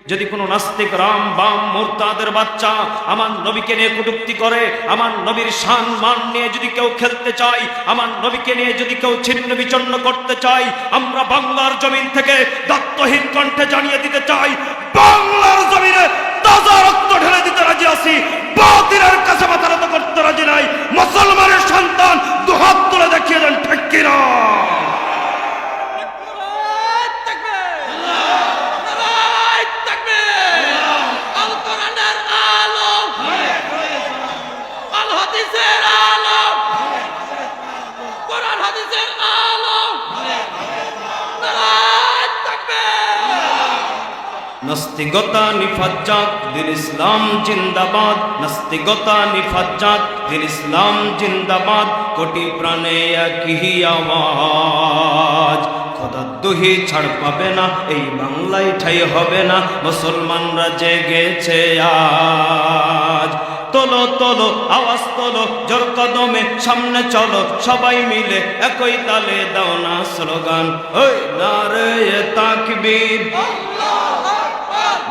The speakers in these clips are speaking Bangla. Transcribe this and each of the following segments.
যদি কোনো নাস্তিক রাম বাম মুরতাদের বাচ্চা আমার নবীকে নিয়ে কটূক্তি করে, আমার নবীর শান মান নিয়ে যদি কেউ খেলতে চায়, আমার নবীকে নিয়ে যদি কেউ ছিন্ন বিচ্ছিন্ন করতে চায়, আমরা বাংলার জমিন থেকে দায়িত্বহীন কণ্ঠে জানিয়ে দিতে চাই, বাংলার জমিনে তাজা রক্ত ঢেলে দিতে রাজি আছি, বাতিলের কাছে মাথা নত করতে রাজি নাই। মুসলমানের সন্তান দুহাত তুলে দেখিয়ে দেন, ঠিক কিনা? নাস্তিকতা নিফাজ্জাত দিন ইসলাম জিন্দাবাদ, নাস্তিকতা নিফাজ্জাত দিন ইসলাম জিন্দাবাদ, কোটি প্রাণে একই আওয়াজ, খোদার দোহি ছাড় পাবে না, এই বাংলায় ঠাই হবে না, মুসলমানরা জেগেছে আজ। তোলো তোলো আওয়াজ তোলো, জোর কদমে সামনে চলো, সবাই মিলে একই তালে দাও না স্লোগান, ওই নারে তাকবীর,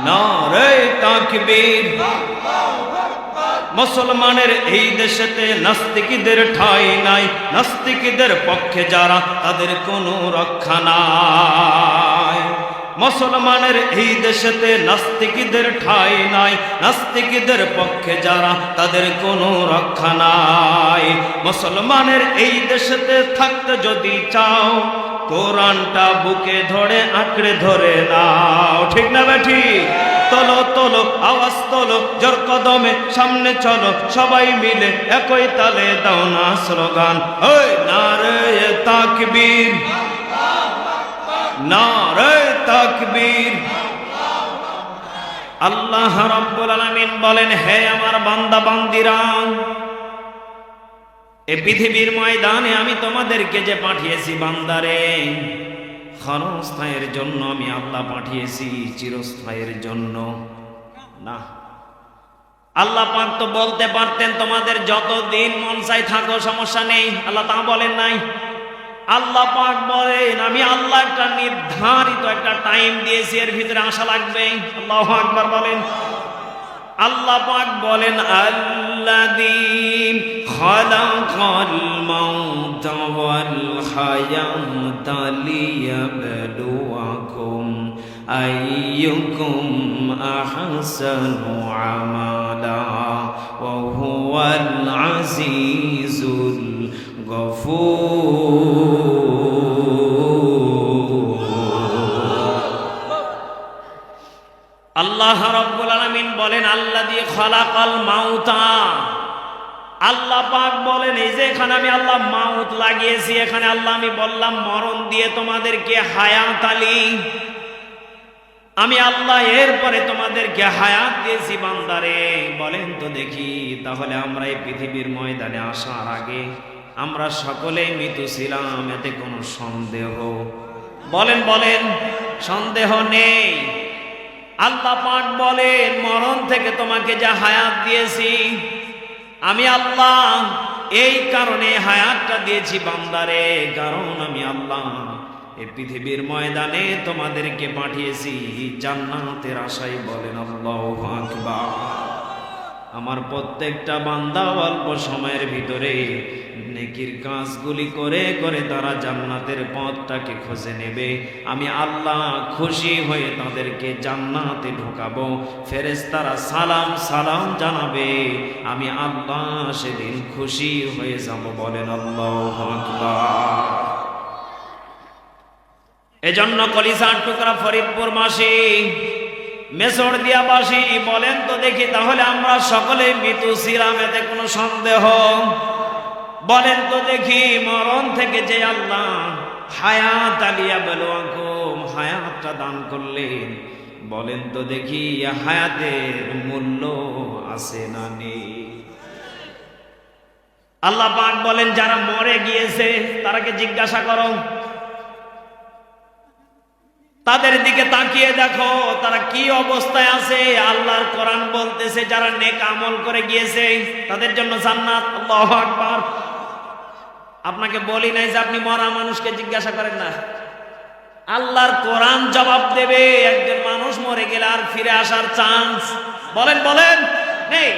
নারে তাকবীর। মুসলমানের এই দেশেতে নাস্তিকদের ঠাঁই নাই, নাস্তিকদের পক্ষে যারা তাদের কোনো রক্ষা নাই। মুসলমানের এই দেশেতে নাস্তিকদের ঠাঁই নাই, নাস্তিকদের পক্ষে যারা তাদের কোনো রক্ষা নাই। মুসলমানের এই দেশেতে থাকতে যদি চাও, কোরআনটা বুকে ধরে আঁকড়ে ধরে নাও, ঠিক না বেঠি? তোলো তোলো আওয়াজ তোলো, জোর কদমে সামনে চলো, সবাই মিলে একই তালে দাও না স্লোগান, ওই নারে তাকবীর, নারে তাকবীর। আল্লাহ রাব্বুল আলামিন বলেন, হে আমার বান্দা বান্দিরা, এই পৃথিবীর ময়দানে আমি তোমাদেরকে যে পাঠিয়েছি বান্দারে, ক্ষণস্থায়ের জন্য আমি আল্লাহ পাঠিয়েছি, চিরস্থায়ের জন্য না। আল্লাহ পাক তো বলতে পারতেন তোমাদের যতদিন মন চাই থাকো, সমস্যা নেই, আল্লাহ তা বলেন নাই। আল্লাহ পাক বলেন, আমি আল্লাহ একটা নির্ধারিত একটা টাইম দিয়েছি, এর ভিতরে আসা লাগবে। আল্লাহু আকবার বলেন। আল্লাহ পাক বলেন, আল্লাযী খালাকাল মাউতা ওয়াল হায়াতা লিয়াবলুয়াকুম আইয়ুকুম আহসানু আমালা ওয়া হুয়াল আজিজুল গফুর। আল্লাহ রাব্বুল আলামিন বলেন, আল্লাযী খালাকাল মাউতা, আল্লাহ পাক বলেন, এই যে এখানে আমি আল্লাহ মাউত লাগিয়েছি, এখানে আল্লাহ আমি বললাম মরণ দিয়ে তোমাদেরকে হায়াত আলী, আমি আল্লাহ এরপরে তোমাদেরকে হায়াত দিয়েছি বান্দারে। বলেন তো দেখি, তাহলে আমরা এই পৃথিবীর ময়দানে আসার আগে আমরা সকলেই মৃত ছিলাম, এতে কোনো সন্দেহ? বলেন বলেন, সন্দেহ নেই। আল্লাহ পাক বলেন, মরণ থেকে তোমাকে যা হায়াত দিয়েছি আমি আল্লাহ, এই কারণে হায়াতটা দিয়েছি বান্দারে, কারণ আমি আল্লাহ এই পৃথিবীর ময়দানে তোমাদেরকে পাঠিয়েছি জান্নাতের আশায়। বলেন আল্লাহু আকবার। আমার প্রত্যেকটা বান্দা অল্প সময়ের ভিতরে নেকির কাজগুলি করে করে তারা জান্নাতের পথটাকে খুঁজে নেবে। আমি আল্লাহ খুশি হয়ে তাদেরকে জান্নাতে ঢোকাবো, ফেরেশতারা সালাম সালাম জানাবে, আমি আল্লাহ সেদিন খুশি হয়ে যাব। বলেন আল্লাহু আকবার। এজন্য কলিজার টুকরা ফরিদপুর মাসি, মেসর দিয়া বাসি, বলেন তো দেখি, তাহলে আমরা সকলে মৃত ছিলাম, এতে কোনো সন্দেহ? বলেন তো দেখি, মরণ থেকে যে আল্লাহ হায়াত আলিয়া বলুয়াকুম, হায়াতটা দান করলেন, বলেন তো দেখি হায়াতের মূল্য আছে না নেই? আল্লাহ পাক বলেন, যারা মরে গিয়েছে তারাকে জিজ্ঞাসা করো, তাদের দিকে তাকিয়ে দেখো তারা কি অবস্থায় আছে। আল্লাহর কোরআন বলতেছে, যারা নেক আমল করে গিয়েছে তাদের জন্য জান্নাত। আল্লাহু আকবার। আপনাকে বলি নাই যে আপনি মরা মানুষকে জিজ্ঞাসা করেন না, আল্লাহর কোরআন জবাব দেবে একজন মানুষ মরে গেলে আর ফিরে আসার চান্স বলেন বলেন নেই।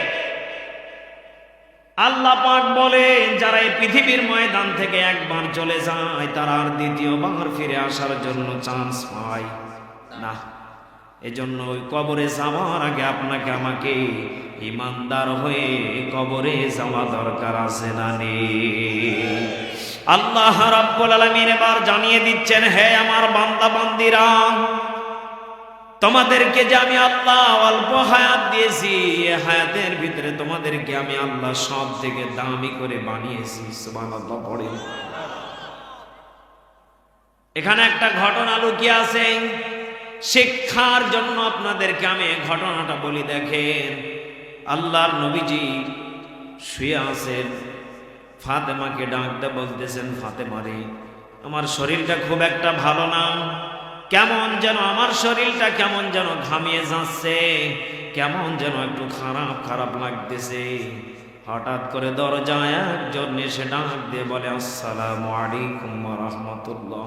আল্লাহ পাক বলেন যারা এই পৃথিবীর ময়দান থেকে একবার চলে যায় তারা আর দ্বিতীয়বার ফিরে আসার জন্য চান্স পায় না। এজন্য ওই কবরে যাওয়ার আগে আপনাকে আমাকে ইমানদার হয়ে কবরে যাওয়া দরকার আছে না নেই? আল্লাহ রাব্বুল আলামিন এবার জানিয়ে দিচ্ছেন, হে আমার বান্দা বান্দিরা, তোমাদেরকে যে আমি আল্লাহ অল্প হায়াত দিয়েছি, এই হায়াতের ভিতরে তোমাদেরকে আমি আল্লাহ সব থেকে দামি করে বানিয়েছি। সুবহানাল্লাহ পড়েন। এখানে একটা ঘটনা লুকিয়ে আছে, শিক্ষার জন্য আপনাদেরকে আমি ঘটনাটা বলি। দেখেন, আল্লাহর নবীজি শুয়ে আছেন, ফাতেমাকে ডাকতে বলতেছেন, ফাতেমা রে, আমার শরীরটা খুব একটা ভালো না, কেমন যেন আমার শরীরটা কেমন যেন ঘামিয়ে যাচ্ছে, কেমন যেন একটু খারাপ খারাপ লাগতেছে। হঠাৎ করে দরজায় একজন এসে ডাক দিয়ে বলে, আসসালামু আলাইকুম ওয়া রাহমাতুল্লাহ।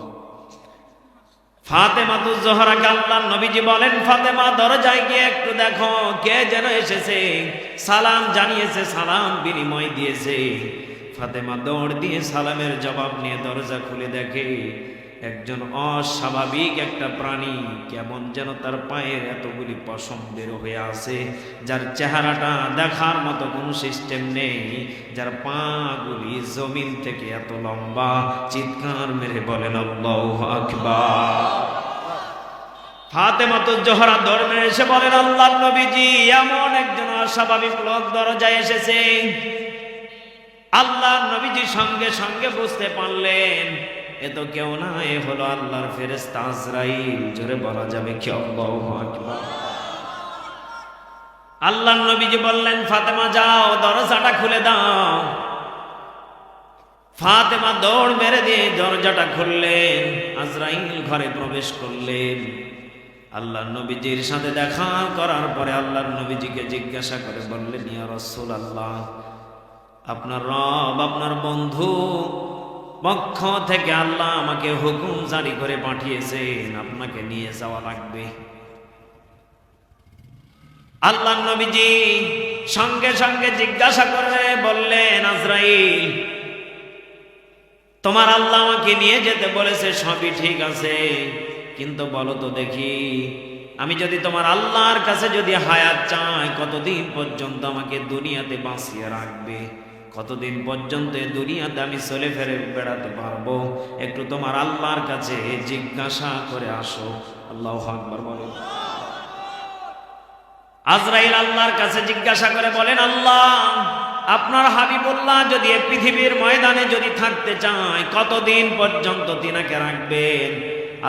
ফাতেমাতুজ জোহরাকে আল্লাহর নবীজি বলেন, ফাতেমা দরজায় গিয়ে একটু দেখো কে যেন এসেছে, সালাম জানিয়েছে, সালাম বিনিময় দিয়েছে। ফাতেমা দৌড় দিয়ে সালামের জবাব নিয়ে দরজা খুলে দেখে একজন অস্বাভাবিক একটা প্রাণী, কেমন যেন তার পায়ের এতগুলি পশম বের হয়ে আছে, যার চেহারাটা দেখার মতো কোনো সিস্টেম নেই, যার পাগুলি জমিন থেকে এত লম্বা। চিৎকার মেরে বলেন আল্লাহু আকবার। ফাতেমাতুজ জোহরা দৌড় মেরে এসে বলেন, আল্লাহর নবীজি, এমন একজন অস্বাভাবিক লোক দরজায় এসেছে। আল্লাহর নবীজি সঙ্গে সঙ্গে বুঝতে পারলেন এ তো কেউ না, এ হলো আল্লাহর ফেরেশতা আজরাইল। জোরে বলা যাবে কি আল্লাহু আকবার। আল্লাহর নবীজি বললেন, ফাতেমা যাও দরজাটা খুলে দাও। ফাতেমা দৌড় মেরে দিয়ে দরজাটা খুললেন, আজরাইল ঘরে প্রবেশ করলেন। আল্লাহর নবীজির সাথে দেখা করার পরে আল্লাহর নবীজিকে জিজ্ঞাসা করে বললেন, ইয়া রাসূলুল্লাহ, আপনার রব, আপনার বন্ধু পক্ষ থেকে আল্লাহ আমাকে হুকুম জারি করে পাঠিয়েছেন, আপনাকে নিয়ে যাওয়া লাগবে। আল্লাহর নবীজি সঙ্গে সঙ্গে জিজ্ঞাসা করে বললেন, আজরাইল, তোমার আল্লাহ আমাকে নিয়ে যেতে বলেছে, সবই ঠিক আছে, কিন্তু বলো তো দেখি, আমি যদি তোমার আল্লাহর কাছে যদি হায়াত চাই, কতদিন পর্যন্ত আমাকে দুনিয়াতে বাঁচিয়ে রাখবে? কতদিন পর্যন্ত দুনিয়াতে আমি চলে ফেরে বেড়াতে পারবো? একটু তোমার আল্লাহর কাছে জিজ্ঞাসা করে আসো। আল্লাহু আকবার বলেন। আজরাইল আল্লাহর কাছে জিজ্ঞাসা করে বলেন, আল্লাহ, আপনার হাবিবুল্লাহ যদি এই পৃথিবীর ময়দানে যদি থাকতে চায়, কতদিন পর্যন্ত তিনাকে রাখবেন?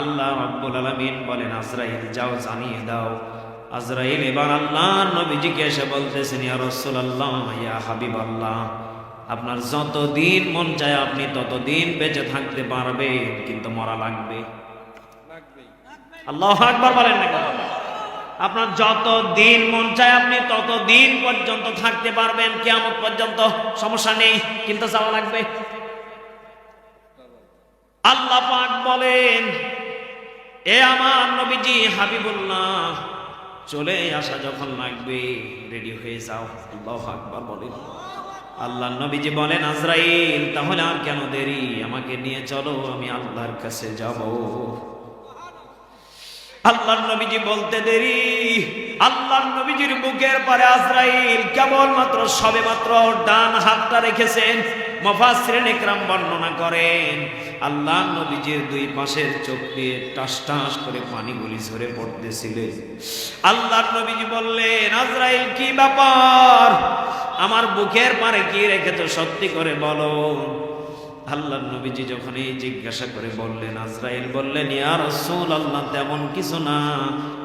আল্লাহ রাব্বুল আলামিন বলেন, আজরাইল যাও জানিয়ে দাও। আজরাইল এবার আল্লাহর নবীজিকে এসে বলতেছেন, ইয়া রাসূলুল্লাহ, ইয়া হাবিবাল্লাহ, আপনার যতদিন মন চায় আপনি ততদিন বেঁচে থাকতে পারবেন, কিন্তু মরা লাগবে। আল্লাহু আকবার বলেন না কেন? আপনার যতদিন মন চায় আপনি ততদিন পর্যন্ত থাকতে পারবেন, কিয়ামত পর্যন্ত, সমস্যা নেই, কিন্তু যাওয়া লাগবে। আল্লাহ পাক বলেন, এ আমার নবীজি হাবিবুল্লাহ, চলে আসা যখন লাগবে রেডি হয়ে যাও। আল্লাহু আকবার বলেন। আল্লাহর নবীজি বলেন, আজরাইল, তাহলে আর কেন দেরি, আমাকে নিয়ে চলো, আমি আল্লাহর কাছে যাব। আল্লাহর নবীজি বলতে দেরি, আল্লাহর নবীজির বুকের পরে আজরাইল কেবলমাত্র সবেমাত্র ডান হাতটা রেখেছেন। মুফাসসিরিন ইকরাম বর্ণনা করেন, আল্লাহর নবীজির দুই পাশের চোখ দিয়ে টাস টাস করে পানিগুলি ঝরে পড়তেছিলেন। আল্লাহর নবীজি বললেন, আজরাইল, কি ব্যাপার, আমার বুকের পারে কি রেখেছো, সত্যি করে বলো। আল্লাহর নবীজি যখন এই জিজ্ঞাসা করে বললেন, আজরাইল বললেন, ইয়া রাসূলুল্লাহ, তেমন কিছু না,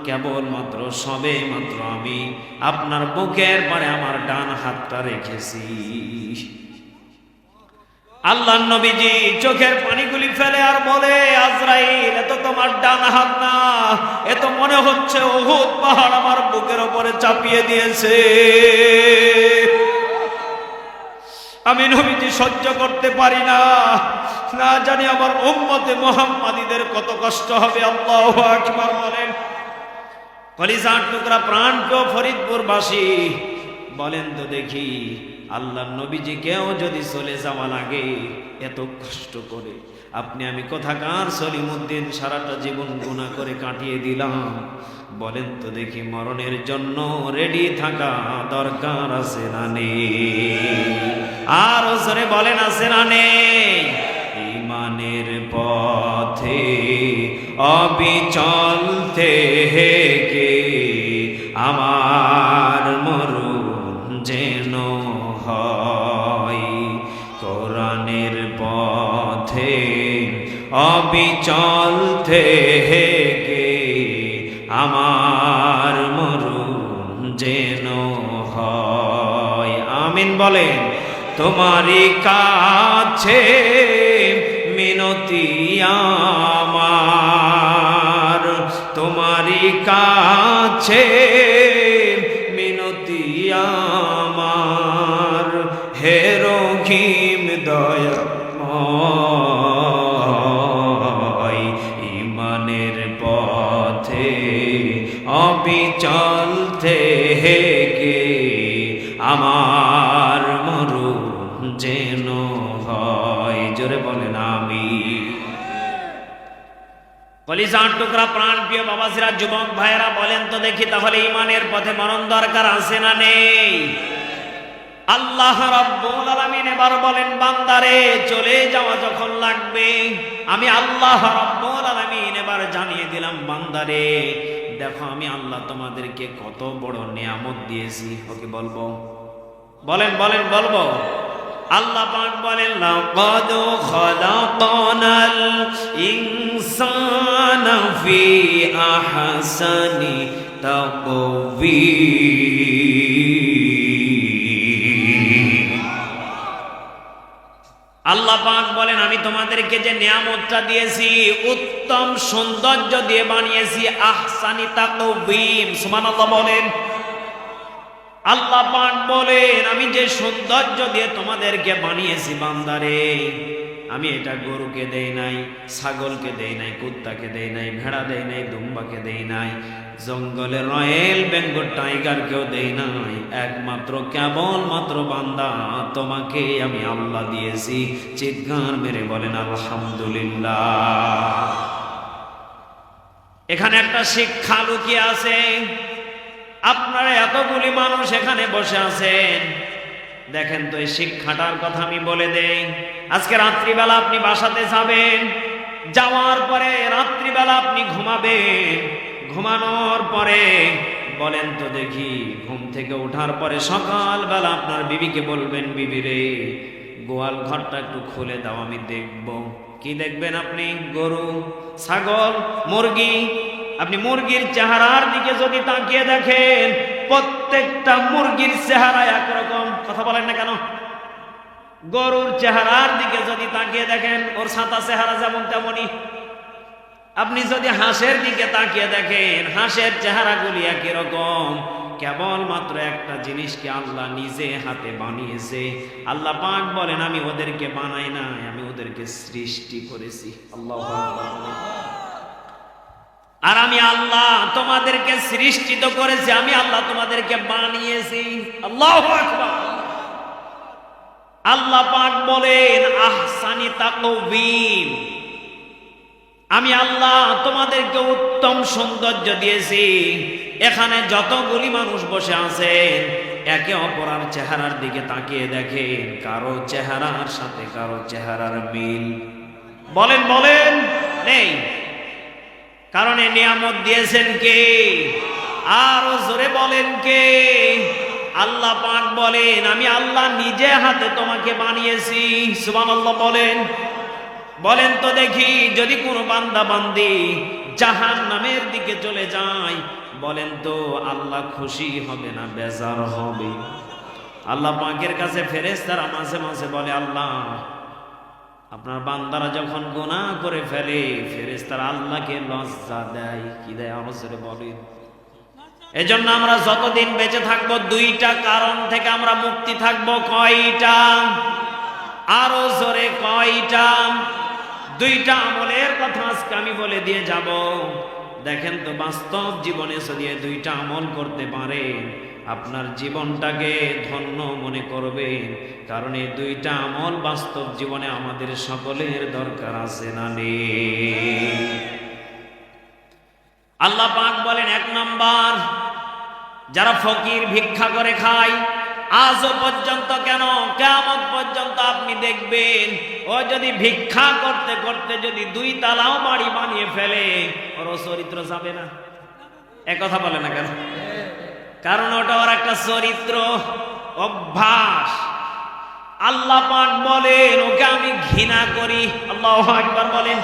কেবলমাত্র সবে মাত্র আমি আপনার বুকের পারে আমার ডান হাতটা রেখেছি। আল্লাহর নবীজি চোখের পানিগুলি ফেলে আর বলে, আজরাইল, এ তো তোমার ডান হাত না, এ তো মনে হচ্ছে উহুদ পাহাড় আমার বুকের উপরে চাপিয়ে দিয়েছে। আমি নবীজি সহ্য করতে পারি না, না জানি আমার উম্মতে মুহাম্মাদীদের কত কষ্ট হবে। আল্লাহু আকবার বলেন। কলিজার টুকরা প্রাণপ্রিয় ফরিদপুরবাসী, বলেন তো দেখি, আল্লাহর নবীজি কেউ যদি চলে যাওয়া লাগে এত কষ্ট করে, আপনি আমি কোথাকার সলিমুদ্দিন সারাটা জীবন গুনাহ করে কাটিয়ে দিলাম, বলেন তো দেখি মরণের জন্য রেডি থাকা দরকার আছে না নেই? আর ওসরে বলেন আছে না নেই? ইমানের পথে অবিচল থেকে আমার মরণ যেন হয়, কোরআনের পথে অবিচল থেকে আমার মরণ যেন হয়। আমিন বলেন। তোমারই কাছে মিনতি আমার, তোমারই কাছে মিনতি আমার, হে রহিম দয়াময়, ইমানের পথে অবিচল থেকে আমার মরণ যেন হয়। জোরে বলেন আমিন। কলিজার টুকরা প্রাণপ্রিয় বাবাজিরা, যুবক ভাইয়েরা, বলেন তো দেখি তাহলে ইমানের পথে মরণ দরকার আছে না নেই? আল্লাহ রাব্বুল আলামিন এবার বলেন, বান্দারে চলে যাওয়া যখন লাগবে, আমি আল্লাহ রাব্বুল আলামিন এবার জানিয়ে দিলাম, বান্দারে দেখো আমি আল্লাহ তোমাদেরকে কত বড় নিয়ামত দিয়েছি। ওকে বলবো? বলেন বলেন বলবো? আল্লাহ পাক বলেন, লাকাদ খালাকনাল ইনসানা ফি আহসানি তাকওয়িম। আল্লাহ পাক বলেন, আমি তোমাদেরকে যে নিয়ামতটা দিয়েছি উত্তম সৌন্দর্য দিয়ে বানিয়েছি, আহসানি তাকওয়িম। সুবহানাল্লাহ বলেন। আল্লাহ পাক বলেন, আমি যে সৌন্দর্য দিয়ে তোমাদেরকে বানিয়েছি বান্দারে, আমি এটা গরুকে দেই নাই, ছাগলকে দেই নাই, কুত্তাকে দেই নাই, ভেড়া দেই নাই, দুম্বাকে দেই নাই, জঙ্গলের রয়েল বেঙ্গল টাইগারকেও দেই নাই, একমাত্র কেবলমাত্র বান্দা তোমাকে আমি আল্লাহ দিয়েছি। চিৎকার মেরে বলেন আলহামদুলিল্লাহ। এখানে একটা শিক্ষা লুকিয়ে আছে। আপনারা এতগুলি মানুষ এখানে বসে আছেন, দেখেন তো এই শিক্ষাটার কথা আমি বলে দেই। আজকে রাত্রিবেলা আপনি বাসাতে যাবেন, যাওয়ার পরে রাত্রিবেলা আপনি ঘুমাবেন, ঘুমানোর পরে বলেন তো দেখি ঘুম থেকে ওঠার পরে সকালবেলা আপনার বিবিকে বলবেন, বিবি রে গোয়াল ঘরটা একটু খুলে দাও, আমি দেখব। কি দেখবেন আপনি? গরু, ছাগল, মুরগি। আপনি মুরগির চেহারার দিকে যদি তাকিয়ে দেখেন, প্রত্যেকটা মুরগির চেহারা একরকম। কথা বলেন না কেন? গরুর চেহারার দিকে যদি তাকিয়ে দেখেন, ওর সাদা চেহারা যেমন তেমনই। আপনি যদি হাঁসের দিকে তাকিয়ে দেখেন, হাঁসের চেহারাগুলি একই রকম। কেবলমাত্র একটা জিনিসকে আল্লাহ নিজে হাতে বানিয়েছে। আল্লাহ পাক বলেন, আমি ওদেরকে বানাই না, আমি ওদেরকে সৃষ্টি করেছি। আল্লাহু আকবার। আর আমি আল্লাহ তোমাদেরকে সৃষ্টি তো করেছি, আমি আল্লাহ তোমাদেরকে বানিয়েছি। আল্লাহু আকবার। আল্লাহ পাক বলেন আহসানি তাকওয়িম, আমি আল্লাহ তোমাদেরকে উত্তম সৌন্দর্য দিয়েছি। এখানে যতগুলি মানুষ বসে আছেন, একে অপরের চেহারার দিকে তাকিয়ে দেখেন, কারো চেহারার সাথে কারো চেহারার মিল বলেন বলেন নেই। কারণ এই নিয়ামত দিয়েছেন কে? আরো জোরে বলেন কে? আল্লাহ পাক বলেন, আমি আল্লাহ নিজে হাতে তোমাকে বানিয়েছি। সুবহানাল্লাহ বলেন। বলেন তো দেখি, যদি কোনো বান্দা বান্দি জাহান্নামের দিকে চলে যায়, বলেন তো আল্লাহ খুশি হবে না বেজার হবে? আল্লাহ পাকের কাছে ফেরেশতারা মাঝে মাঝে বলে, আল্লাহ আপনার বান্দারা যখন গুনাহ করে ফেলে, ফেরেশতারা আল্লাহকে লজ্জা দেয়। কি দেয়? আওয়াজে বলেন। এজন্য আমরা যতদিন বেঁচে থাকবো, দুইটা কারণ থেকে আমরা মুক্তি থাকবো। কয়টা? আরো জোরে কয়টা? দুইটা আমলের কথা আজকে আমি বলে দিয়ে যাব। দেখেন তো বাস্তব জীবনে যদি দুইটা আমল করতে পারে আপনার জীবনটাকে ধন্য মনে করবেন। কারণ এই দুইটা আমল বাস্তব জীবনে আমাদের সকলের দরকার আছে না নেই? আল্লাহ পাক বলেন, এক নাম্বার, যারা ফকির ভিক্ষা করে খায়, আজও পর্যন্ত কেন কিয়ামত পর্যন্ত আপনি দেখবেন ও যদি ভিক্ষা করতে করতে যদি 2 তালাও বাড়ি বানিয়ে ফেলে, ওর চরিত্র যাবে না? এক কথা বলে না কেন? কারণ ওটা ওর একটা চরিত্র, অভ্যাস। আল্লাহ পাক বলেন, ওকে আমি ঘৃণা করি। আল্লাহু আকবার বলেন,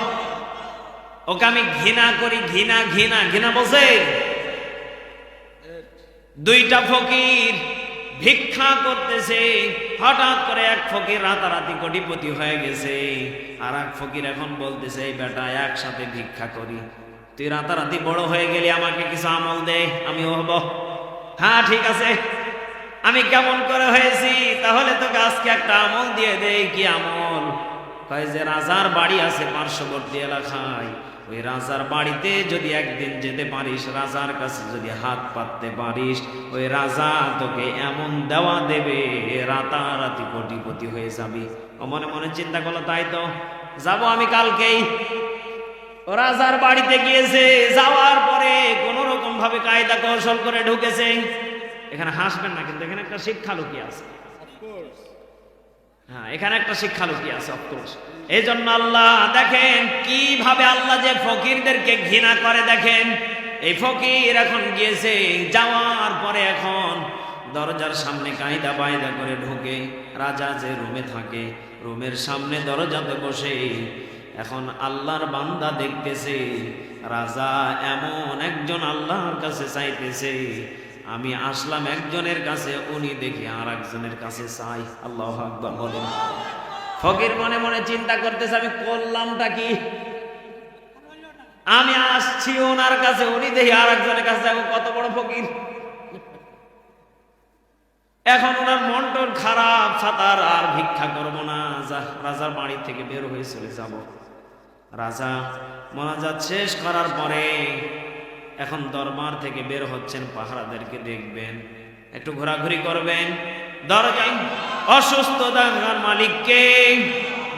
ওকে আমি ঘৃণা করি। ঘৃণা ঘৃণা ঘৃণা বসে। 2টা ফকির ভিক্ষা করতেছে, হঠাৎ করে এক ফকির রাতারাতি কোটিপতি হয়ে গেছে, আর এক ফকির এখন বলতেছে, এই বেটা একসাথে ভিক্ষা করি, তুই রাতারাতি বড় হয়ে গেলি, আমাকে কিছু আমল দে, আমিও হব। হ্যাঁ ঠিক আছে, আমি কেমন করে হয়েছি, তাহলে তোকে আজকে একটা আমল দিয়ে দেই। কি আমল? কয় যে রাজার বাড়ি আছে পার্শ্ববর্তী এলাকায়, ওই রাজার বাড়িতে যদি একদিন যেতে পারিস, রাজার কাছে যদি হাত পাততে পারিস, ওই রাজা তোকে এমন দেওয়া দেবে, রাতারাতি কোটিপতি হয়ে যাবি। ও মনে মনে চিন্তা করলো, তাই তো যাব আমি কালকেই। ও রাজার বাড়িতে গিয়েছে, যাওয়ার পরে কোন রকম ভাবে কায়দা কৌশল করে ঢুকেছে। এখানে হাসবেন না, কিন্তু এখানে একটা শিক্ষা লুকিয়ে আছে। হ্যাঁ, এখানে একটা শিক্ষা লুকিয়ে আছে, অফকোর্স। এই জন্য আল্লাহ দেখেন কিভাবে আল্লাহ যে ফকিরদেরকে ঘৃণা করে। দেখেন এই ফকির এখন গিয়েছে, যাওয়ার পরে এখন দরজার সামনে কায়দা বায়দা করে ঢুকে, রাজা যে রুমে থাকে, রুমের সামনে দরজাতে বসে এখন আল্লাহর বান্দা দেখতেছে, রাজা এমন একজন আল্লাহর কাছে চাইতেছে, আমি আসলাম একজনের কাছে, উনি দেখি আর একজনের কাছে চাই। আল্লাহু আকবার বলেন। ফকির মনে মনে চিন্তা করতেছে, আমি করলামটা কি? আমি আসছি ওনার কাছে, উনি দেখি আর একজনের কাছে, কত বড় ফকির। এখন ওনার মনটন খারাপ, সাতার আর ভিক্ষা করবো না, রাজার বাড়ি থেকে বের হয়ে চলে যাব। রাজা মোনাজাত শেষ করার পরে এখন দরবার থেকে বের হচ্ছেন, পাহারাদেরকে দেখবেন, একটু ঘোরাঘুরি করবেন। দরজায় অসুস্থ দাঙ্গার মালিককে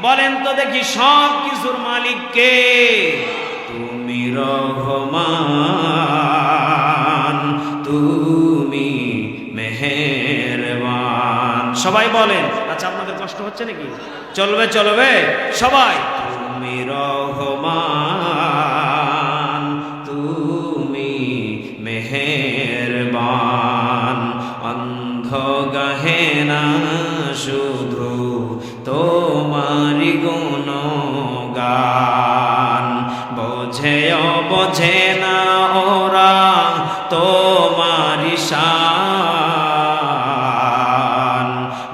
বলেন তো দেখি, সব কিছুর মালিককে? তুমি রহমান, তুমি মেহেরবান। সবাই বলেন। আচ্ছা, আপনাদের কষ্ট হচ্ছে নাকি? চলবে চলবে সবাই। তুমি রহমান, তুমি মেহেরবান, অন্ধ গাহে না শুধু তোমারি গুণগান, বোঝে বোঝে না ওরা তোমারি শান,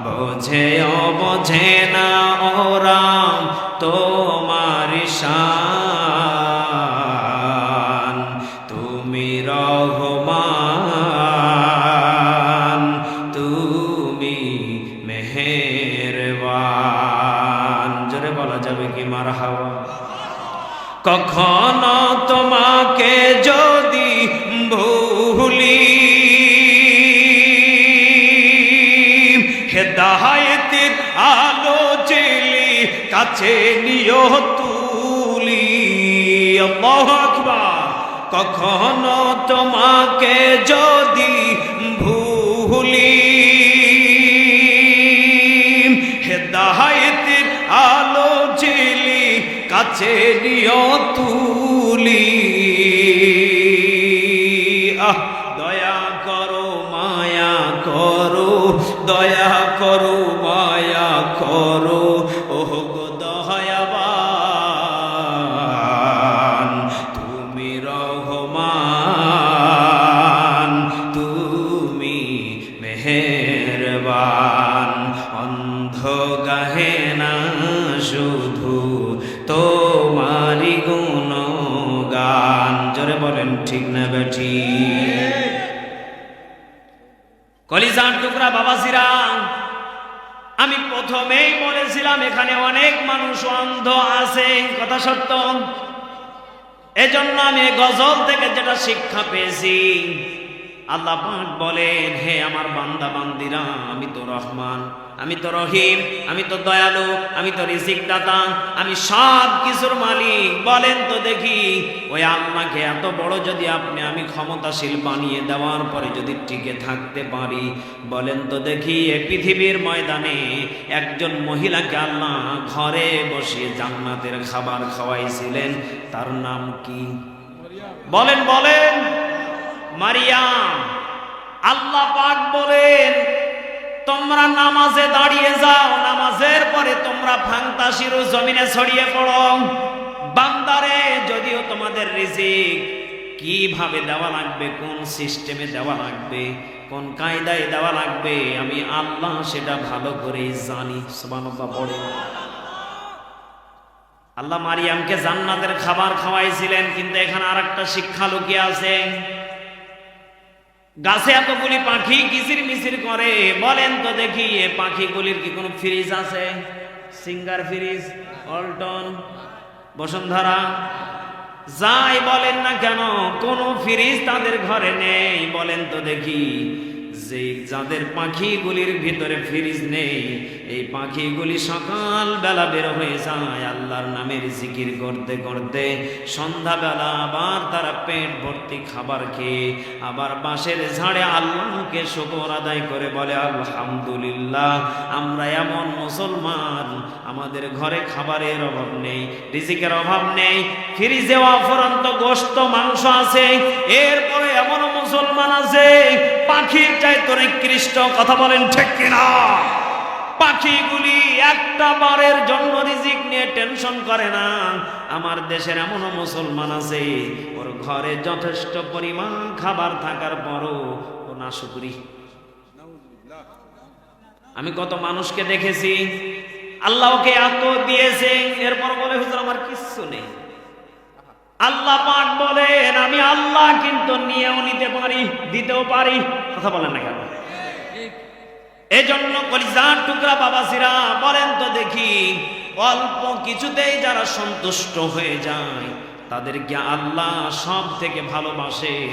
বোঝে বোঝে না ওরা তোমারি শান, তুমি রহমান, তুমি মেহেরবান। জোরে বলা যাবে কি মারহাবা? কখনো তোমাকে যদি ভুলি, হেদায়েতের আলো জেলে কাছে নিও তুলি। আল্লাহু আকবার। কখনো তোমাকে যদি ভুলি, হেদায়েতের আলো জেলে কাছে নিও তুলি। দয়া করো মায়া করো, দয়া করো মায়া করো, ওহ গো দয়াবান, তুমি রহমান, তুমি মেহেরবান, অন্ধ গাহে না শুধু তোমারি গুণগান। জোরে বলেন ঠিক না বেঠি? কলিজার টুকরা বাবাজিরা, আমি প্রথমেই বলেছিলাম এখানে অনেক মানুষ অন্ধ আছে, কথা সত্য। এজন্য আমি গজল থেকে যেটা শিক্ষা পেয়েছি, আল্লাহ পাক বলেন, হে আমার বান্দা বান্দিরা, আমি তো রহমান, আমি তো রহিম, আমি তো দয়ালু, আমি তো রিজিক দাতা, আমি সব কিছুর মালিক। বলেন তো দেখি, ওই আল্লাহকে এত বড় যদি আমি ক্ষমতাশীল বানিয়ে দেওয়ার পরে যদি টিকে থাকতে পারি, বলেন তো দেখি এই পৃথিবীর ময়দানে একজন মহিলাকে আল্লাহ ঘরে বসে জান্নাতের খাবার খাওয়াইছিলেন, তার নাম কি? বলেন বলেন। মারিয়াম। আল্লাহ পাক বলেন, তোমরা নামাজে দাঁড়িয়ে যাও, নামাজের পরে তোমরা ফান্তাসির জমিনে ছড়িয়ে পড়ো। বান্দারে, যদিও তোমাদের রিজিক কিভাবে দেওয়া লাগবে, কোন সিস্টেমে দেওয়া লাগবে, কোন কায়দায় দেওয়া লাগবে, আমি আল্লাহ সেটা ভালো করেই জানি। সুবহানাল্লাহ পড়ে। আল্লাহ মারিয়ামকে জান্নাতের খাবার খাওয়াইছিলেন, কিন্তু এখানে আরেকটা শিক্ষা লুকিয়ে আছে। গাছে এতগুলি পাখি কিচির মিচির করে, বলেন তো দেখি এ পাখিগুলির কি কোনো ফ্রিজ আছে? সিঙ্গার ফ্রিজ, অল্টন, বসুন্ধরা, যাই বলেন না কেন, কোনো ফ্রিজ তাদের ঘরে নেই। বলেন তো দেখি, যে যাদের পাখিগুলির ভিতরে ফ্রিজ নেই, এই পাখিগুলি সকাল বেলা বের হয়ে যায় আল্লাহর নামের জিকির করতে করতে, সন্ধ্যাবেলা আবার তারা পেট ভর্তি খাবার খেয়ে আবার বাঁশের ঝাড়ে আল্লাহকে শুকর আদায় করে বলে, আলহামদুলিল্লাহ, আমরা এমন মুসলমান, আমাদের ঘরে খাবারের অভাব নেই, রিজিকের অভাব নেই, ফ্রিজে অফুরন্ত গোশত মাংস আছে। এরপরে এমন মুসলমান আছে পাখির চাইতে নিকৃষ্ট, কথা বলেন ঠিক কিনা? পাখিগুলি একটা বারের জন্য রিজিক নিয়ে টেনশন করে না। আমার দেশের এমন মুসলমান আছে, ওর ঘরে যথেষ্ট পরিমাণ খাবার থাকার পরও ও নাশুকরি। আমি কত মানুষকে দেখেছি, আল্লাহ ওকে এত দিয়েছে, এরপর বলে, হুজুর আমার কিচ্ছু নেই। আল্লাহ পাক বলেন, আমি আল্লাহ কিন্তু নিয়েও নিতে পারি, দিতেও পারি, কথা বলেন না কেন? এজন্য কলিজার টুকরা বাবাজিরা, বলেন তো দেখি, অল্প কিছুতেই যারা সন্তুষ্ট হয়ে যায় তাদেরকে আল্লাহ সব থেকে ভালোবাসেন।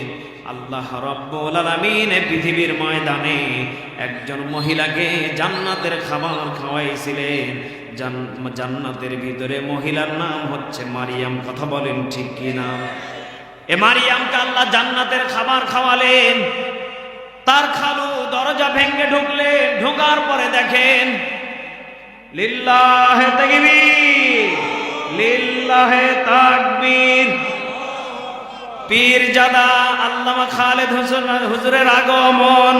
আল্লাহ রব্বুল আলামিন পৃথিবীর ময়দানে একজন মহিলাকে জান্নাতের খাবার খাওয়াইছিলেন। জান্নাতের ভিতরে মহিলার নাম হচ্ছে মারিয়াম, কথা বলেন ঠিক কিনা? এ মারিয়ামকে আল্লাহ জান্নাতের খাবার খাওয়ালেন। তার খালু দরজা ভেঙে ঢুকলেন, ঢোকার পরে দেখেন, লিল্লাহে তাকবীর, লিল্লাহে তাকবীর, পীরজাদা আল্লামা খালেদ হুজুরের আগমন,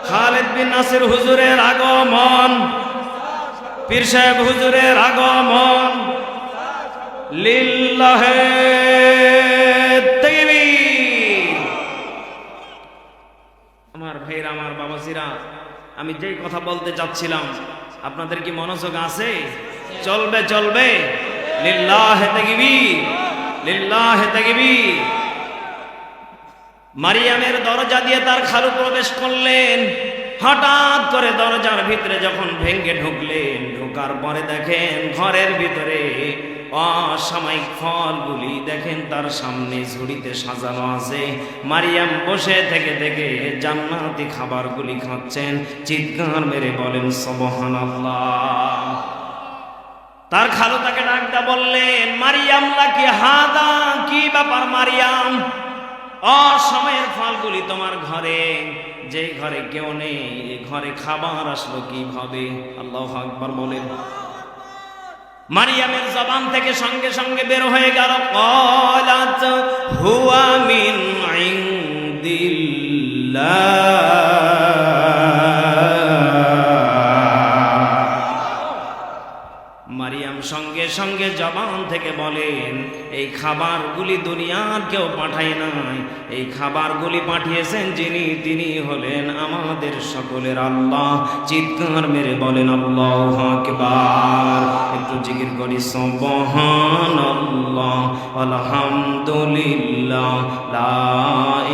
খালেদ বিন নাসির হুজুরের আগমন, পীর সাহেব হুজুরের আগমন, লিল্লাহে তাকবীর। আমার ভাইরা, আমার বাবাজিরা, আমি যেই কথা বলতে চাচ্ছিলাম আপনাদের কি মনোযোগ আছে? চলবে চলবে, লিল্লাহে তাকবীর, লিল্লাহে তাকবীর। মারিয়ামের দরজা দিয়ে তার খালু প্রবেশ করলেন। হঠাৎ করে দরজার ভিতরে যখন ভেঙ্গে ঢুকলেন, ঢোকার পরে দেখেন ঘরের ভিতরে অসাময়িক ফলগুলি দেখেন তার সামনে ঝুড়িতে সাজানো আছে। মারিয়াম বসে থেকে থেকে জান্নাতি খাবারগুলি খাচ্ছেন, চিৎকার মেরে বলেন সুবহানাল্লাহ। তার খালু তাকে ডাকতে বললেন, মারিয়াম লাকি হাদা, কি ব্যাপার মারিয়াম? অসময়ের ফলগুলি তোমার ঘরে, যে ঘরে কেউ নেই, ঘরে খাবার আসলো কিভাবে? আল্লাহু আকবার বলেন। মারিয়ামের জবান থেকে সঙ্গে সঙ্গে বের হয়ে গেল, ক্বালাত হুয়া মিন ইনদিল্লাহ। মারিয়াম সঙ্গে সঙ্গে জবান থেকে বলেন, এই খাবারগুলি দুনিয়ার কেউ পাঠায় নাই, এই খাবারগুলি পাঠিয়েছেন যিনি, তিনি হলেন আমাদের সকলের আল্লাহ। চিৎকার মেরে বলেন আল্লাহু আকবার। একটু জিকির করি, সুবহানাল্লাহ, আলহামদুলিল্লাহ, লা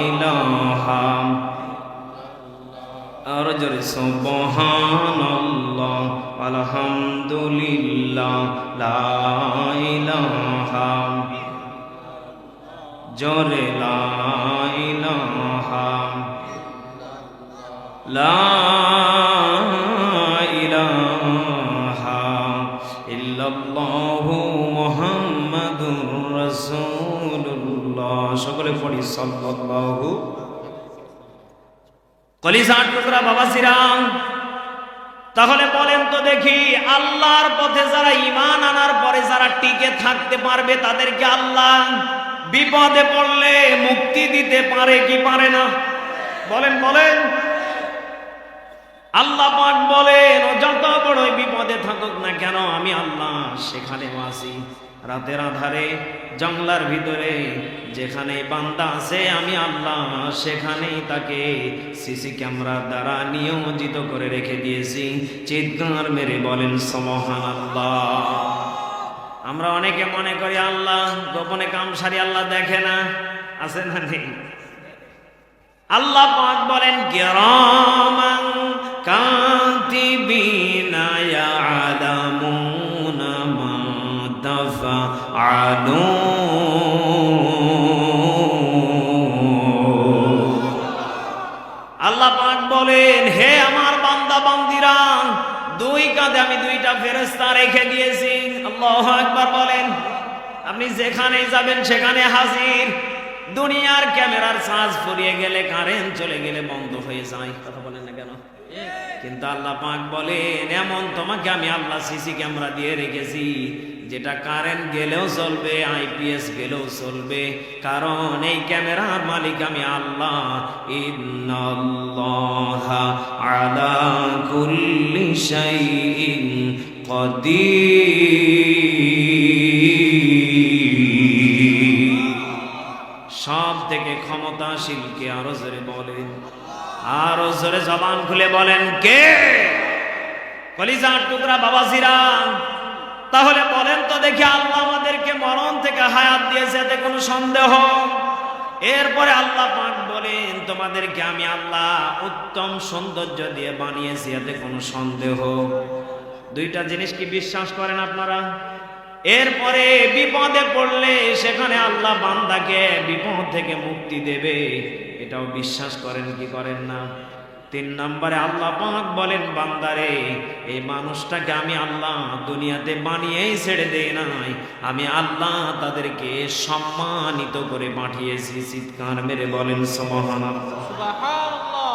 ইলাহা, আর জোরে সুবহানাল্লাহ আলহামদুলিল্লাহ লা ইলাহা জোরে লা ইলাহা লা ইলাহা ইল্লাল্লাহু মুহাম্মাদুর রাসূলুল্লাহ। সকলে পড়ি সাল্লাল্লাহু। কলিজার টুকরা বাবাজিরা, তাহলে বলেন তো দেখি, আল্লাহর পথে যারা ঈমান আনার পরে যারা টিকে থাকতে পারবে তাদেরকে আল্লাহ বিপদে পড়লে মুক্তি দিতে পারে কি পারে না? বলেন বলেন। আল্লাহ পাক বলেন, যত বড়ই বিপদে থাকুক না কেন আমি আল্লাহ সেখানেও আছি। রাতের আধারে জঙ্গলার ভিতরে যেখানে বান্দা আছে আমি আল্লাহ সেখানেই তাকে সিসি ক্যামেরার দ্বারা নিয়োজিত করে রেখে দিয়েছি। চিৎকার মেরে বলেন সুবহানাল্লাহ। আমরা অনেকে মনে করি আল্লাহ গোপনে কাম সারি আল্লাহ দেখে না, আছে না নেই? আল্লাহ পাক বলেন কিরামান কাতিবিনা ইয়ালামুনা মা তাফআলুন। আল্লাহ পাক বলেন, হে আমার বান্দা বান্দিরা, দুই কাঁধে আমি দুইটা ফেরেশতা রেখে দিয়েছি। আল্লাহু আকবার বলেন। আপনি যেখানেই যাবেন সেখানে হাজির। দুনিয়ার ক্যামেরার চার্জ ফুরিয়ে গেলে, কারেন্ট চলে গেলে বন্ধ হয়ে যায়, কথা বলেন না কেন? কিন্তু আল্লাহ পাক বলেন, এমন তোমাকে আমি আল্লাহ সিসি ক্যামেরা দিয়ে রেখেছি যেটা কারেন্ট গেলেও চলবে, আইপিএস গেলেও চলবে, কারণ এই ক্যামেরার মালিক আমি আল্লাহ। ইন্নাল্লাহা আলা কুল্লি শাইইন কাদির। সব থেকে ক্ষমতাশীল কে? আরো জোরে বলেন, আরো জোরে জবান খুলে বলেন কে? কলিজার টুকরা বাবাজিরা, তাহলে বলেন তো দেখি, আল্লাহ আমাদেরকে মরণ থেকে হায়াত দিয়েছে, এতে কোনো সন্দেহ? এরপরে আল্লাহ পাক বলেন, তোমাদেরকে আমি আল্লাহ উত্তম সৌন্দর্য দিয়ে বানিয়েছি, এতে কোনো সন্দেহ? দুইটা জিনিস কি বিশ্বাস করেন আপনারা? এরপরে বিপদে পড়লে সেখানে আল্লাহ বান্দাকে বিপদ থেকে মুক্তি দেবে, এটাও বিশ্বাস করেন কি করেন না? 3 নম্বরে আল্লাহ পাক বলেন, বান্দারে এই মানুষটাকে আমি আল্লাহ দুনিয়াতে বানিয়েই ছেড়ে দেই নাই, আমি আল্লাহ তাদেরকে সম্মানিত করে পাঠিয়েছি। চিৎকার মেরে বলেন সুবহানাল্লাহ। সুবহানাল্লাহ।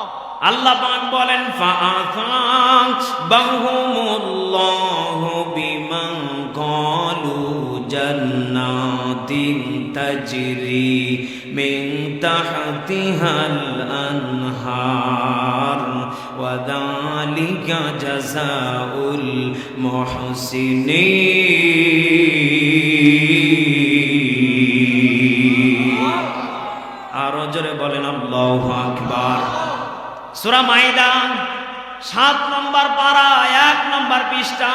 আল্লাহ পাক বলেন, ফাআতাবাহুমুল্লাহু বিমা ক্বালু জান্নাতিন তাজরি মিন তাহতিহাল আনহার ওয়া যালিকা জাযাউল মুহসিনিন। আরো জোরে বলেন আল্লাহু আকবার। সূরা মাইদা 7 নম্বর পারা 1 নম্বর পৃষ্ঠা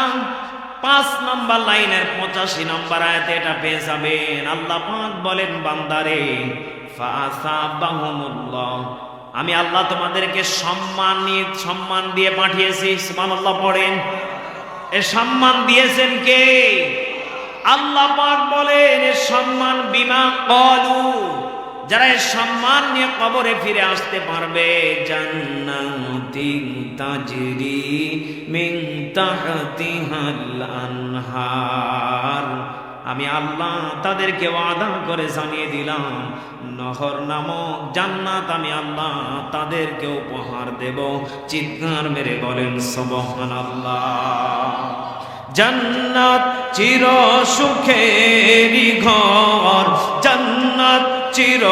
5 নম্বর লাইনের 85 নম্বর আয়াতে এটা পেয়ে যাবেন। আল্লাহ পাক বলেন, বান্দারে ফাআসাবাহুমুল্লাহ, আমি আল্লাহ তোমাদেরকে সম্মান দিয়ে পাঠিয়েছি। সুবহানাল্লাহ পড়েন। এ সম্মান দিয়েছেন কে? আল্লাহ পাক বলেন, এ সম্মান বিমা ক্বালু, যারা এই সম্মান নিয়ে কবরে ফিরে আসতে পারবে, জান্নাতিন তাজরি মিন তাহতিহাল আনহার, আমি আল্লাহ তাদেরকে ওয়াদা করে জানিয়ে দিলাম, নহর নামক জান্নাত আমি আল্লাহ তাদেরকে উপহার দেব। চিৎকার মেরে বলেন সুবহানাল্লাহ। জান্নাত চির সুখেরি ঘর, জান্নাত চির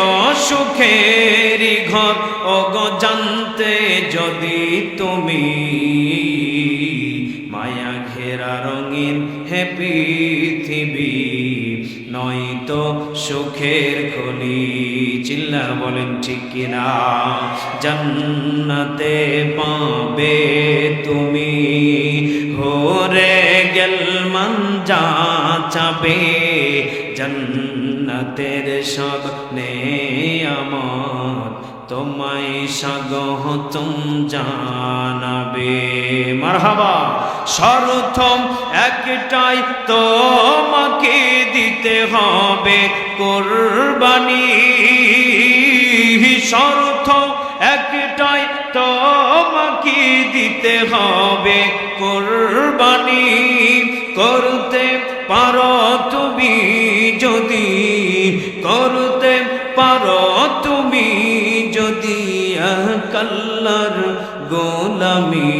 সুখেরি ঘর, ওগো জানতে যদি তুমি, মায়া ঘেরা রঙিন হে পৃথিবী, নয়তো সুখের খনি। চিল্লা বলেন ঠিক কিনা? জান্নাতে পাবে তুমি হোরে গেল মন যা চাবে, জান্নাতের সব নেয়ামত তোমায় স্বাগতম জানাবে। মারহাবা। শর্ত একটাই, তোমাকে দিতে হবে কুরবানি। শর্ত একটাই, তোমাকে দিতে হবে কুরবানি। করতে পারো তুমি যদি, করতে পারো তুমি যদি আল্লাহর গোলামি।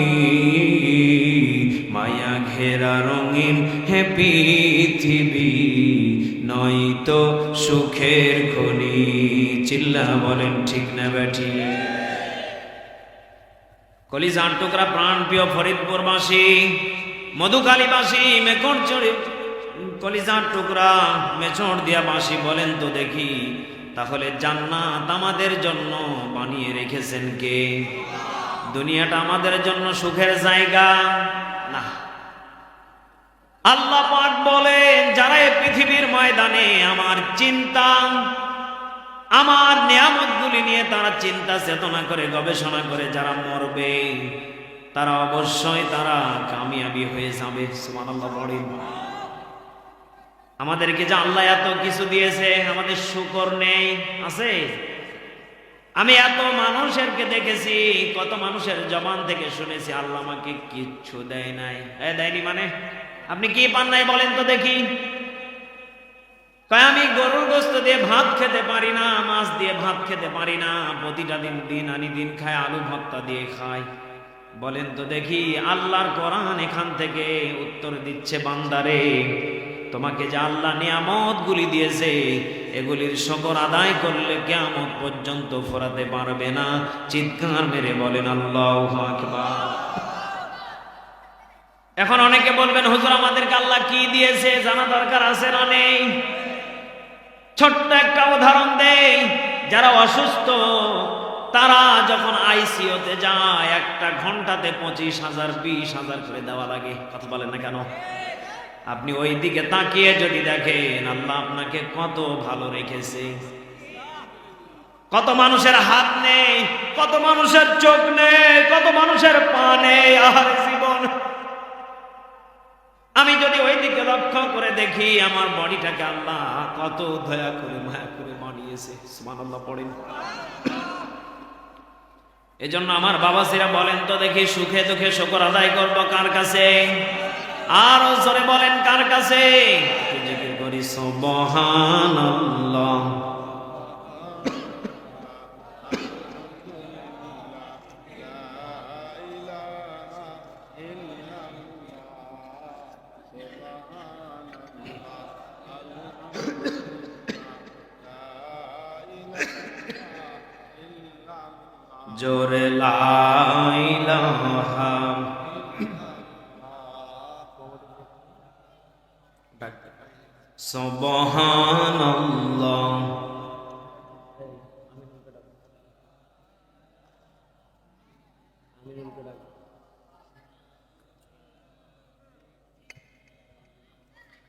মায়া ঘেরা রঙিন হে পৃথিবী, নয়তো সুখের খনি। চিল্লা বলেন ঠিক না বেঠি? কলিজার টুকরা প্রাণ প্রিয় ফরিদপুরবাসী, মধুকালীবাসী, মেকরচড়ি কলিজার টুকরা মেচড় দিয়া বাসী, বলেন তো দেখি, তাহলে জান্নাত আমাদের জন্য বানিয়ে রেখেছেন কে? দুনিয়াটা আমাদের জন্য সুখের জায়গা না। আল্লাহ পাক বলেন, যারা এই পৃথিবীর ময়দানে আমার চিন্তা, আমার নিয়ামতগুলি নিয়ে তারা চিন্তা চেতনা করে গবেষণা করে যারা মরবে, তারা অবশ্যই তারা কামিয়াবি হয়ে যাবে। সুবহানাল্লাহ বলেন। আমাদেরকে যে আল্লাহ এত কিছু দিয়েছে, আমাদের শুকর নেই? আছে? আমি এত মানুষেরকে দেখেছি, কত মানুষের জবান থেকে শুনেছি আল্লাহ আমাকে কিচ্ছু দেয় নাই। দেয়নি মানে আপনি কি পান নাই বলেন তো দেখি? আমি গরুর গোশত দিয়ে ভাত খেতে পারি না, মাছ দিয়ে ভাত খেতে পারি না, প্রতিটা দিন দিন আনি দিন খায়, আলু ভর্তা দিয়ে খায়। বলেন তো দেখি, আল্লাহর কোরআন এখান থেকে উত্তর দিচ্ছে, বান্দারে তোমাকে যে আল্লাহ নিয়ামত গুলি দিয়েছে, এগুলির শুকর আদায় করলে কিয়ামত পর্যন্ত ফোরাতে পারবে না। চিৎকার মেরে বলেন আল্লাহু আকবার। এখন অনেকে বলবেন, হুজুর আমাদেরকে আল্লাহ কি দিয়েছে জানা দরকার আছে না নেই? ছোট্ট একটা উদাহরণ দেই। যারা অসুস্থ তারা যখন আইসিইউতে যায়, একটা ঘন্টাতে 25,000 20,000 করে দেওয়া লাগে। কথা বলেন না কেন? আপনি ওই দিকে তাকিয়ে যদি দেখেন আল্লাহ আপনাকে কত ভালো রেখেছে। কত মানুষের হাত নেই, কত মানুষের চোখ নেই, কত মানুষের পা নেই। আর জীবন আমি যদি ওই দিকে লক্ষ্য করে দেখি, আমার বডিটাকে আল্লাহ কত দয়া করে মায়া করে বানিয়েছে। সুবহানাল্লাহ পড়েন। এজন্য আমার বাবাজিরা বলেন তো দেখি, সুখে দুঃখে শুকর আদায় করবো কার কাছে? আর জোরে বলেন কার কাছে? জিকির করি সুবহানাল্লাহ। জোরে লা ইলাহা সুবহানাল্লাহ।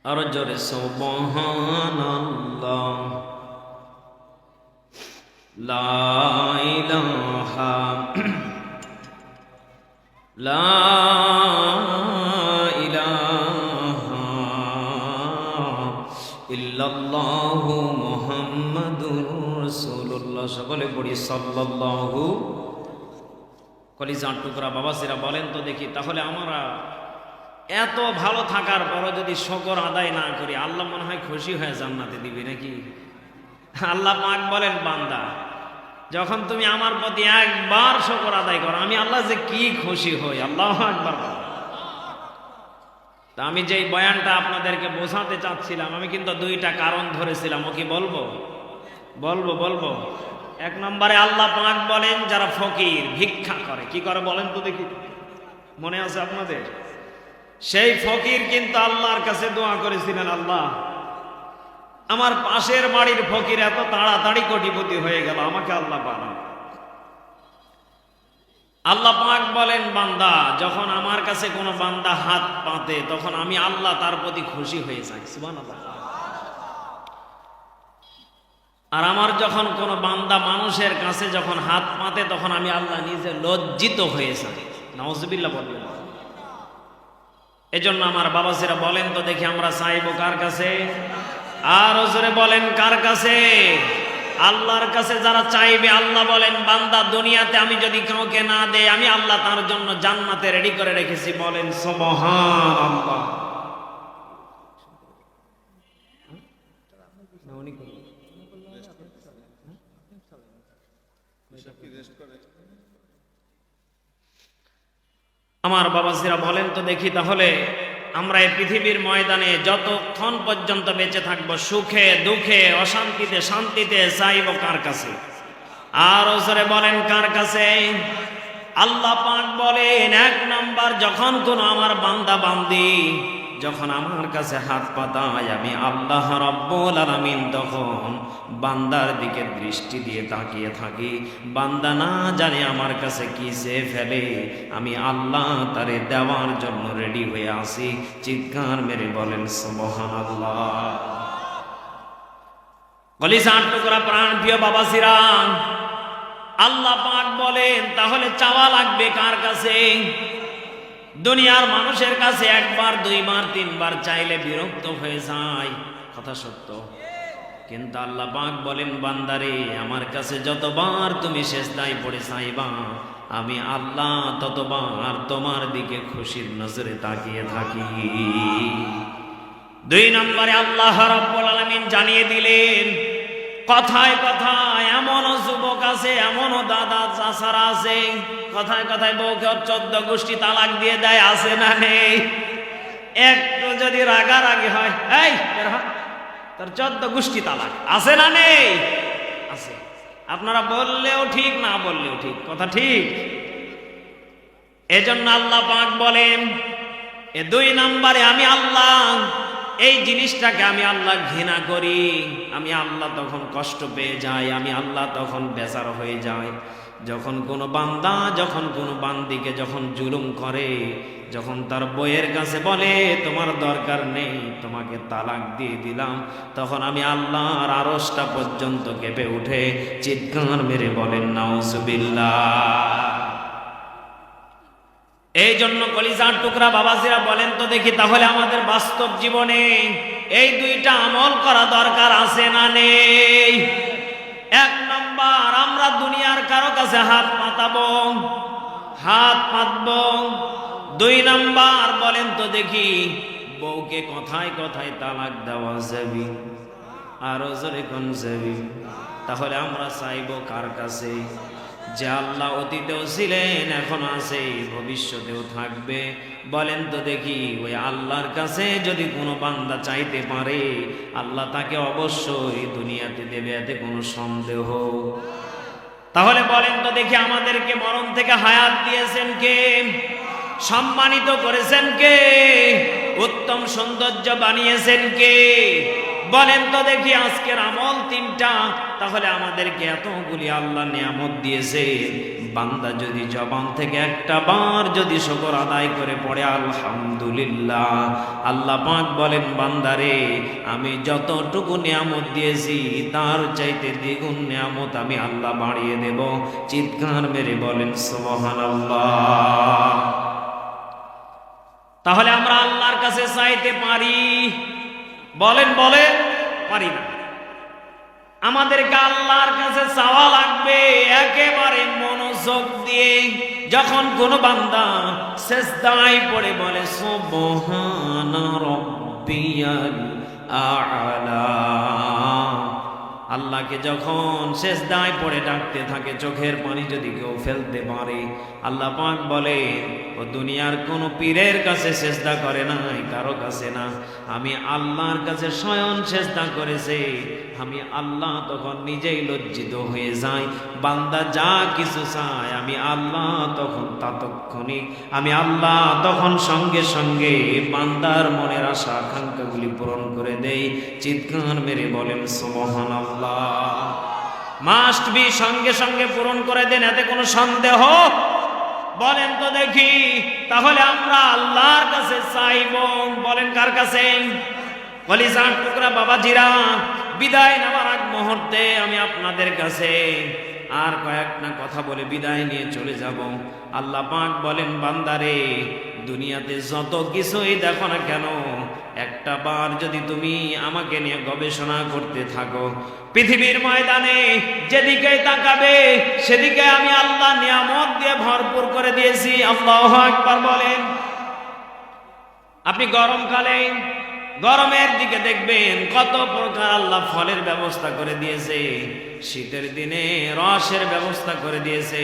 আর জোরে সুবহানাল্লাহ। লা ইলাহা লা ইলাহা ইল্লাল্লাহু মুহাম্মাদুর রাসূলুল্লাহ। সকলে পড়ি সাল্লাল্লাহু। কলিজার টুকরা বাবাজিরা বলেন তো দেখি, তাহলে আমরা এত ভালো থাকার পরও যদি শুকর আদায় না করি, আল্লাহ মনে হয় খুশি হয়ে জান্নাতে দিবে নাকি? আল্লাহ পাক বলেন, বান্দা যখন তুমি আমার প্রতি একবার শুকর আদায় করো, আমি আল্লাহ যে কি খুশি হই। আল্লাহু আকবার। তা আমি যেই বয়ানটা আপনাদেরকে বোঝাতে চাচ্ছিলাম, আমি কিন্তু দুইটা কারণ ধরেছিলাম। ও কি বলবো? বলবো। এক নম্বরে আল্লাহ পাক বলেন, যারা ফকির ভিক্ষা করে, কি করে বলেন তো দেখি? মনে আছে আপনাদের? সেই ফকির কিন্তু আল্লাহর কাছে দোয়া করেছিলেন, আল্লাহ আমার পাশের বাড়ির ফকির এত তাড়াতাড়ি কোটিপতি হয়ে গেল, আমাকে আল্লাহ বানান। আল্লাহ পাক বলেন, বান্দা যখন আমার কাছে কোনো বান্দা হাত পাতে, তখন আমি আল্লাহ তার প্রতি খুশি হয়ে যাই। সুবহানাল্লাহ। আর আমার যখন কোনো বান্দা মানুষের কাছে যখন হাত পাতে তখন আমি আল্লাহ নিজে লজ্জিত হয়ে যাই। নাউজুবিল্লাহ বলবেন। এজন্য আমার বাবাজিরা বলেন তো দেখি আমরা চাইবো কার কাছে? আর জোরে বলেন কার কাছে? আল্লাহর কাছে যারা চাইবে। আল্লাহ বলেন বান্দা দুনিয়াতে আমি যদি কাউকে না দেই আমি আল্লাহ তার জন্য জান্নাতে রেডি করে রেখেছি। বলেন সুবহানাল্লাহ। আমার বাবাজিরা বলেন তো দেখি তাহলে আমরা এই পৃথিবীর ময়দানে যতক্ষণ পর্যন্ত বেঁচে থাকবো সুখে দুঃখে অশান্তিতে শান্তিতে চাইবো কার কাছে? আর জোরে বলেন কার কাছে? আল্লাহ পাক বলেন এক নাম্বার যখন কোন আমার বান্দা বান্দি যখন আমার কাছে হাত পাতায় আমি আল্লাহ রাব্বুল আলামিন তখন বান্দার দিকে দৃষ্টি দিয়ে তাকিয়ে থাকি। বান্দা না জানে আমার কাছে কি চেয়ে ফেলে, আমি আল্লাহ তারে দেওয়ার জন্য রেডি হয়ে আসি। চিৎকার মেরে বলেন সুবহানাল্লাহ। কলিজার টুকরা প্রাণ প্রিয় বাবাজিরা, আল্লাহ পাক বলেন তাহলে চাওয়া লাগবে কার কাছে? দুনিয়ার মানুষের কাছে একবার দুইবার তিনবার চাইলে বিরক্ত হয়ে যায়, কথা সত্য। কিন্তু আল্লাহ পাক বলেন বান্দারে আমার কাছে যতবার তুমি সিজদায় পড়ে চাইবা আমি আল্লাহ ততবার তোমার দিকে খুশির নজরে তাকিয়ে থাকি। দুই নম্বরে আল্লাহ রাব্বুল আলামিন জানিয়ে দিলেন কথায় কথায় এমনও যুবক আছে এমনও দাদা চাচারা আছে কথায় কথায় বউকে 14 গোষ্ঠী তালাক দিয়ে দেয়, আছে না নেই? একটু যদি রাগারাগি হয় এই তোর 14 গোষ্ঠী তালাক, আছে না নেই? আছে। আপনারা বললেও ঠিক না বললেও ঠিক, কথা ঠিক। এজন্য আল্লাহ পাক বলেন এ দুই নম্বরে আমি আল্লাহ এই জিনিসটাকে আমি আল্লাহ ঘৃণা করি। আমি আল্লাহ তখন কষ্ট পেয়ে যাই, আমি আল্লাহ তখন বেজার হয়ে যাই যখন কোনো বান্দা যখন কোনো বান্দিকে যখন জুলুম করে, যখন তার বইয়ের কাছে বলে তোমার দরকার নেই তোমাকে তালাক দিয়ে দিলাম, তখন আমি আল্লাহর আরশটা পর্যন্ত কেঁপে উঠে চিৎকার মেরে বলেন নাউজুবিল্লাহ। এই জন্য কলিজার টুকরা বাবাজিরা বলেন তো দেখি তাহলে আমাদের বাস্তব জীবনে এই দুইটা আমল করা দরকার আছে না নেই? এক নাম্বার আমরা দুনিয়ার কারো কাছে হাত পাতাবো, হাত পাতবো। দুই নাম্বার বলেন তো দেখি বউকে কথায় কথায় তালাক দেওয়া যাবে? আরো জোরে কোন যাবে? তাহলে আমরা চাইবো কার কাছে? যে আল্লাহ অতীতেও ছিলেন এখন আছে ভবিষ্যতেও থাকবে। বলেন তো দেখি ওই আল্লাহর কাছে যদি কোনো বান্দা চাইতে পারে আল্লাহ তাকে অবশ্যই দুনিয়াতে দেবে, এতে কোনো সন্দেহ? তাহলে বলেন তো দেখি আমাদেরকে মরণ থেকে হায়াত দিয়েছেন কে? সম্মানিত করেছেন কে? উত্তম সৌন্দর্য বানিয়েছেন কে? বলেন তো দেখি আজকের আমল তিনটা, তাহলে আমাদেরকে এতগুলি আল্লাহ নিয়ামত দিয়েছে। বান্দা যদি জবান থেকে একটা বার যদি শুকর আদায় করে পড়ে আলহামদুলিল্লাহ, আল্লাহ পাক বলেন বান্দারে আমি যতটুকু নিয়ামত দিয়েছি তার চাইতে দ্বিগুণ নিয়ামত আমি আল্লাহ বাড়িয়ে দেব। চিৎকার মেরে বলেন সুবহানাল্লাহ। তাহলে আমরা আল্লাহর কাছে চাইতে পারি? বলেন বলেন পারি না। আমাদেরকে আল্লাহর কাছে চাওয়া লাগবে একেবারে মনোযোগ দিয়ে। যখন কোন বান্দা সিজদায় পড়ে বলে সুবহানা রাব্বিয়াল আ'লা, আল্লাহকে যখন সিজদায় পড়ে ডাকতে থাকে চোখের পানি যদি কেউ ফেলতে পারে, আল্লাহ পাক বলে ও দুনিয়ার কোন পীরের কাছে সিজদা করে নাই, কারো কাছে না, আমি আল্লাহর কাছে স্বয়ং সিজদা করেছে। আমি আল্লাহ তখন নিজেই লজ্জিত হয়ে যাই। বান্দা যা কিছু চায় আমি আল্লাহ তখন তাৎক্ষণিক, আমি আল্লাহ তখন সঙ্গে সঙ্গে বান্দার মনের আশা আকাঙ্ক্ষাগুলি পূরণ করে দেই। চিৎকার মেরে বলেন সুবহানাল্লাহ। মাস্ট বি, সঙ্গে সঙ্গে পূরণ করে দেন, এতে কোনো সন্দেহ? বলেন তো দেখি তাহলে আমরা আল্লাহর কাছে চাইব, বলেন কার কাছে? কলিজার টুকরা বাবাজিরা বিদায় নেওয়ার আগ মুহূর্তে আমি আপনাদের কাছে আর কয়েকটা কথা বলে বিদায় নিয়ে চলে যাব। আল্লাহ পাক বলেন, বান্দারে দুনিয়াতে যত কিছুই দেখো না কেন, একটা বার যদি তুমি আমাকে নিয়ে গবেষণা করতে থাকো, পৃথিবীর ময়দানে যেদিকে তাকাবে সেদিকে আমি আল্লাহ নিয়ামত দিয়ে ভরপুর করে দিয়েছি। আল্লাহু আকবার বলেন। আপনি গরমকালে গরমের দিকে দেখবেন কত প্রকার আল্লাহ ফলের ব্যবস্থা করে দিয়েছে, শীতের দিনে রসের ব্যবস্থা করে দিয়েছে।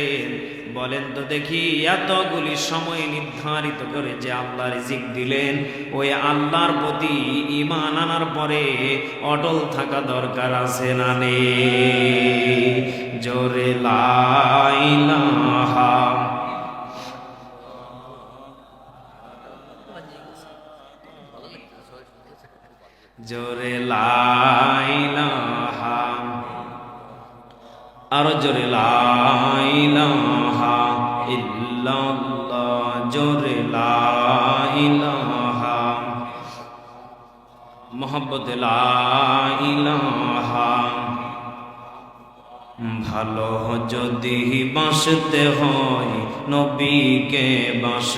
বলেন তো দেখি, এতগুলি সময় নির্ধারিত করে যে আল্লাহ রিজিক দিলেন, ওই আল্লাহর প্রতি ঈমান আনার পরে অটল থাকা দরকার আছে না নেই? জোরে লা ইলাহা, জোরে লা ইলাহা, আর জোরে লা ইলাহা ইল্লাল্লাহ, জোরে লা ইলাহা, মোহাম্মদ লা ইলাহা। ভালো যদি বাসতে হয় নবীকে বাস,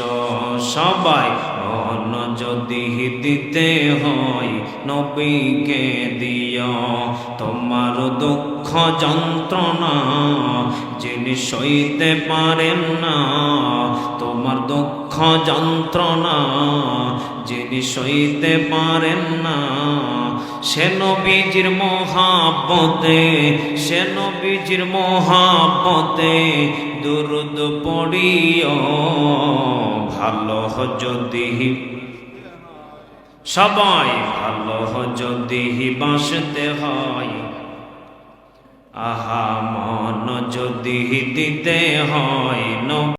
সবাই মন যদি দিতে হয় নবীকে দিও। তোমার দুঃখ যন্ত্রণা যিনি সইতে পারেন না, তোমার দুঃখ যন্ত্রণা যিনি সইতে পারেন না, সে নবীজির মহাব্বতে, সে নবীজির মহাব্বতে দুরূদ পড়িও। ভালো যদি সবাই ভালো যদি বাসতে হয়, আহা মন যদি দিতে হয়